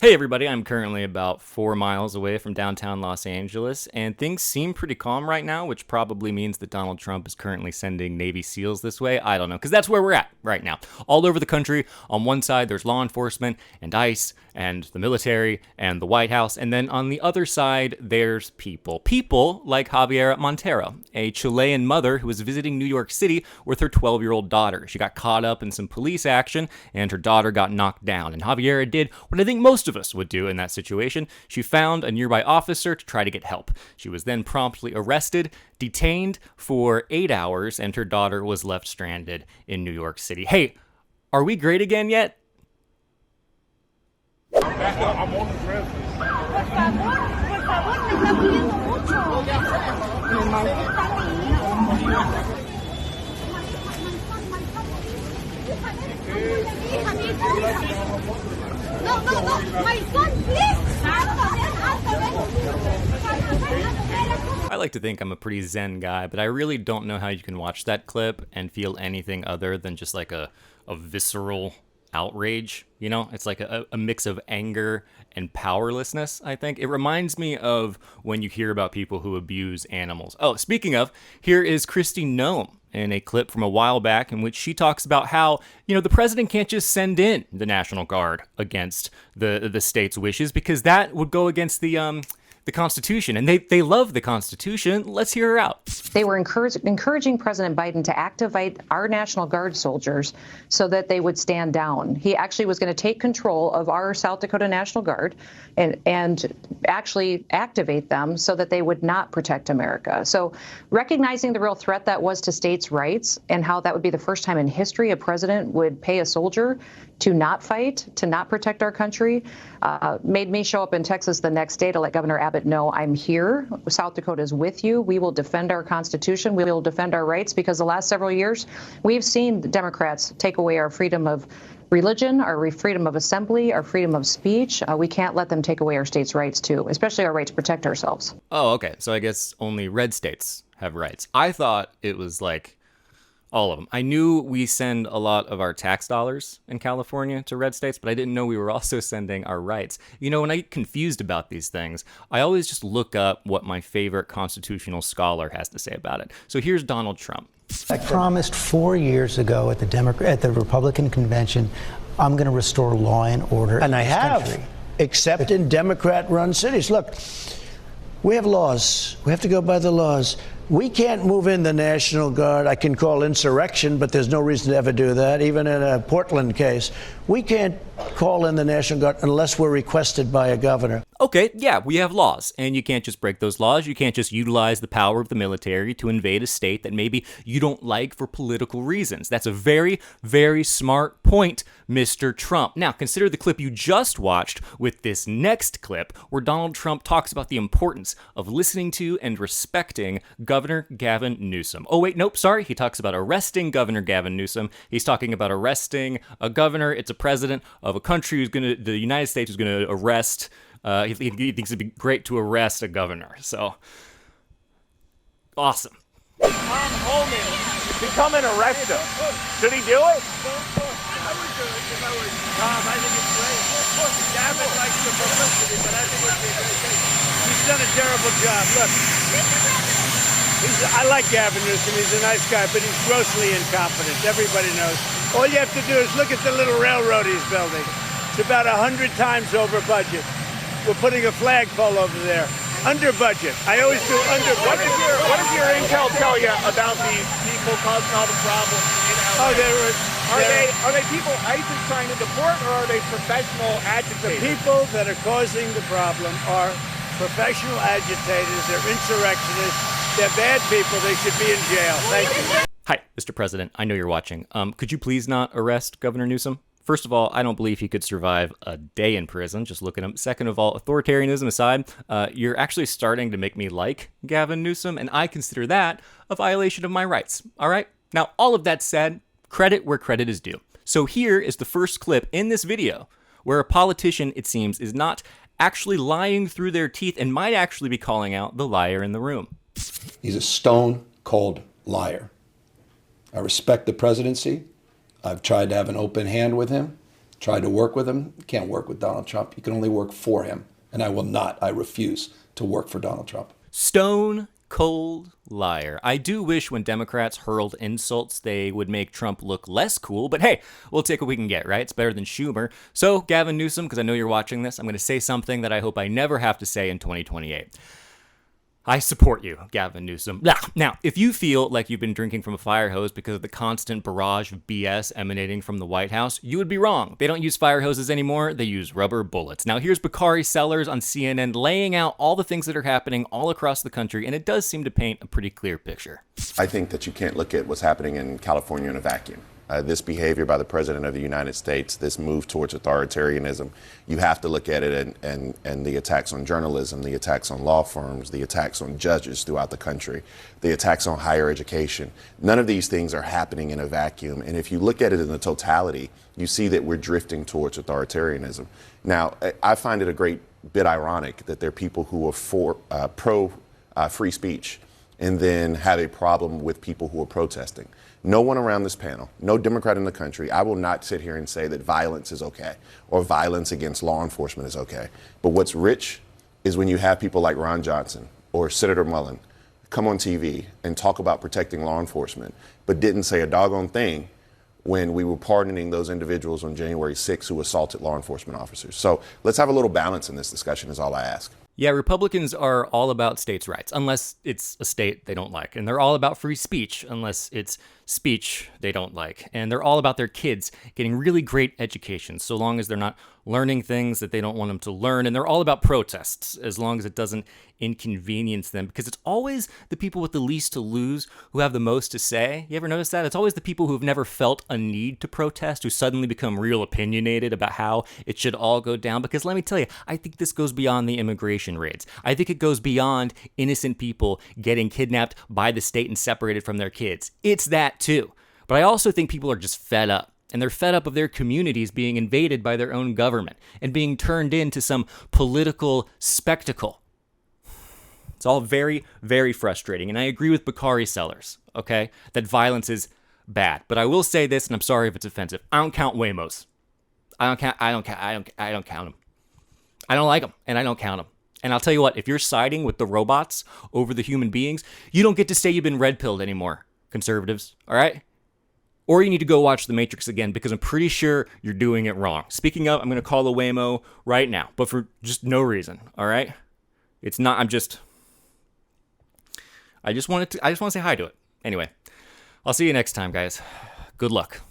Hey everybody, I'm currently about 4 miles away from downtown Los Angeles, and things seem pretty calm right now, which probably means that Donald Trump is currently sending Navy SEALs this way. I don't know, because that's where we're at right now. All over the country, on one side there's law enforcement and ICE and the military and the White House, and then on the other side there's people. People like Javiera Montero, a Chilean mother who was visiting New York City with her 12-year-old daughter. She got caught up in some police action, and her daughter got knocked down, and Javiera did what I think most of us would do in that situation. She found a nearby officer to try to get help. She was then promptly arrested, detained for 8 hours, and her daughter was left stranded in New York City. Hey, are we great again yet? I'm on the trip. Por favor, me está pidiendo mucho. No, my son, please. I like to think I'm a pretty zen guy, but I really don't know how you can watch that clip and feel anything other than just like a visceral outrage. You know, it's like a mix of anger and powerlessness, I think. It reminds me of when you hear about people who abuse animals. Oh, speaking of, here is Kristi Noem in a clip from a while back in which she talks about how, you know, the president can't just send in the National Guard against the state's wishes because that would go against the Constitution, and they love the Constitution. Let's hear her out. They were encouraging President Biden to activate our National Guard soldiers so that they would stand down. He actually was going to take control of our South Dakota National Guard and actually activate them so that they would not protect America. So recognizing the real threat that was to states' rights and how that would be the first time in history a president would pay a soldier to not fight, to not protect our country, made me show up in Texas the next day to let Governor Abbott know I'm here. South Dakota is with you. We will defend our Constitution. We will defend our rights because the last several years we've seen the Democrats take away our freedom of religion, our freedom of assembly, our freedom of speech. We can't let them take away our states' rights, too, especially our right to protect ourselves. Oh, okay. So I guess only red states have rights. I thought it was like all of them. I knew we send a lot of our tax dollars in California to red states, but I didn't know we were also sending our rights. You know, when I get confused about these things, I always just look up what my favorite constitutional scholar has to say about it. So here's Donald Trump. I promised 4 years ago at the Republican convention, I'm going to restore law and order and in I this have, country. except in Democrat-run cities. Look, we have laws. We have to go by the laws. We can't move in the National Guard. I can call insurrection, but there's no reason to ever do that, even in a Portland case. We can't call in the National Guard unless we're requested by a governor. Okay, yeah, we have laws, and you can't just break those laws. You can't just utilize the power of the military to invade a state that maybe you don't like for political reasons. That's a very, very smart point, Mr. Trump. Now, consider the clip you just watched with this next clip where Donald Trump talks about the importance of listening to and respecting Governor Gavin Newsom. Oh, wait, nope, sorry. He talks about arresting Governor Gavin Newsom. He's talking about arresting a governor. It's a president of a country the United States who's going to arrest. He thinks it'd be great to arrest a governor. So, awesome. Tom Holman to come and arrest him. Should he do it? I would do it if I was Tom. I think it's great. Gavin likes the publicity, but I think it would be a great thing. He's done a terrible job. Look, I like Gavin Newsom. He's a nice guy, but he's grossly incompetent. Everybody knows. All you have to do is look at the little railroad he's building. It's about 100 times over budget. We're putting a flagpole over there. Under budget. I always do under budget. What does your intel tell you about these people causing all the problems in LA? Are they people ICE is trying to deport, or are they professional agitators? The people that are causing the problem are professional agitators. They're insurrectionists. They're bad people. They should be in jail. Thank you. Hi, Mr. President. I know you're watching. Could you please not arrest Governor Newsom? First of all, I don't believe he could survive a day in prison. Just look at him. Second of all, authoritarianism aside, you're actually starting to make me like Gavin Newsom, and I consider that a violation of my rights. All right? Now, all of that said, credit where credit is due. So here is the first clip in this video where a politician, it seems, is not actually lying through their teeth and might actually be calling out the liar in the room. He's a stone-cold liar. I respect the presidency. I've tried to have an open hand with him, Tried to work with him. You can't work with Donald Trump. You can only work for him. And I will not. I refuse to work for Donald Trump. Stone cold liar. I do wish when Democrats hurled insults, they would make Trump look less cool, but hey, we'll take what we can get, right? It's better than Schumer. So, Gavin Newsom, because I know you're watching this, I'm going to say something that I hope I never have to say in 2028. I support you, Gavin Newsom. Now, if you feel like you've been drinking from a fire hose because of the constant barrage of BS emanating from the White House, you would be wrong. They don't use fire hoses anymore. They use rubber bullets. Now, here's Bakari Sellers on CNN laying out all the things that are happening all across the country, and it does seem to paint a pretty clear picture. I think that you can't look at what's happening in California in a vacuum. This behavior by the President of the United States, this move towards authoritarianism, you have to look at it and the attacks on journalism, the attacks on law firms, the attacks on judges throughout the country, the attacks on higher education. None of these things are happening in a vacuum. And if you look at it in the totality, you see that we're drifting towards authoritarianism. Now, I find it a great bit ironic that there are people who are pro free speech and then have a problem with people who are protesting. No one around this panel, no Democrat in the country, I will not sit here and say that violence is okay or violence against law enforcement is okay. But what's rich is when you have people like Ron Johnson or Senator Mullen come on TV and talk about protecting law enforcement, but didn't say a doggone thing when we were pardoning those individuals on January 6th who assaulted law enforcement officers. So let's have a little balance in this discussion is all I ask. Yeah, Republicans are all about states' rights, unless it's a state they don't like. And they're all about free speech, unless it's speech they don't like. And they're all about their kids getting really great educations, so long as they're not learning things that they don't want them to learn. And they're all about protests, as long as it doesn't inconvenience them, because it's always the people with the least to lose who have the most to say. You ever notice that? It's always the people who've never felt a need to protest who suddenly become real opinionated about how it should all go down. Because let me tell you, I think this goes beyond the immigration raids. I think it goes beyond innocent people getting kidnapped by the state and separated from their kids. It's that too. But I also think people are just fed up. And they're fed up of their communities being invaded by their own government and being turned into some political spectacle. It's all very, very frustrating. And I agree with Bakari Sellers, okay, that violence is bad. But I will say this, and I'm sorry if it's offensive. I don't count Waymos. I don't count them. I don't like them, and I don't count them. And I'll tell you what, if you're siding with the robots over the human beings, you don't get to say you've been red-pilled anymore, conservatives, all right? Or you need to go watch The Matrix again, because I'm pretty sure you're doing it wrong. Speaking of, I'm going to call a Waymo right now, but for just no reason, all right? It's not, I just want to say hi to it. Anyway, I'll see you next time, guys. Good luck.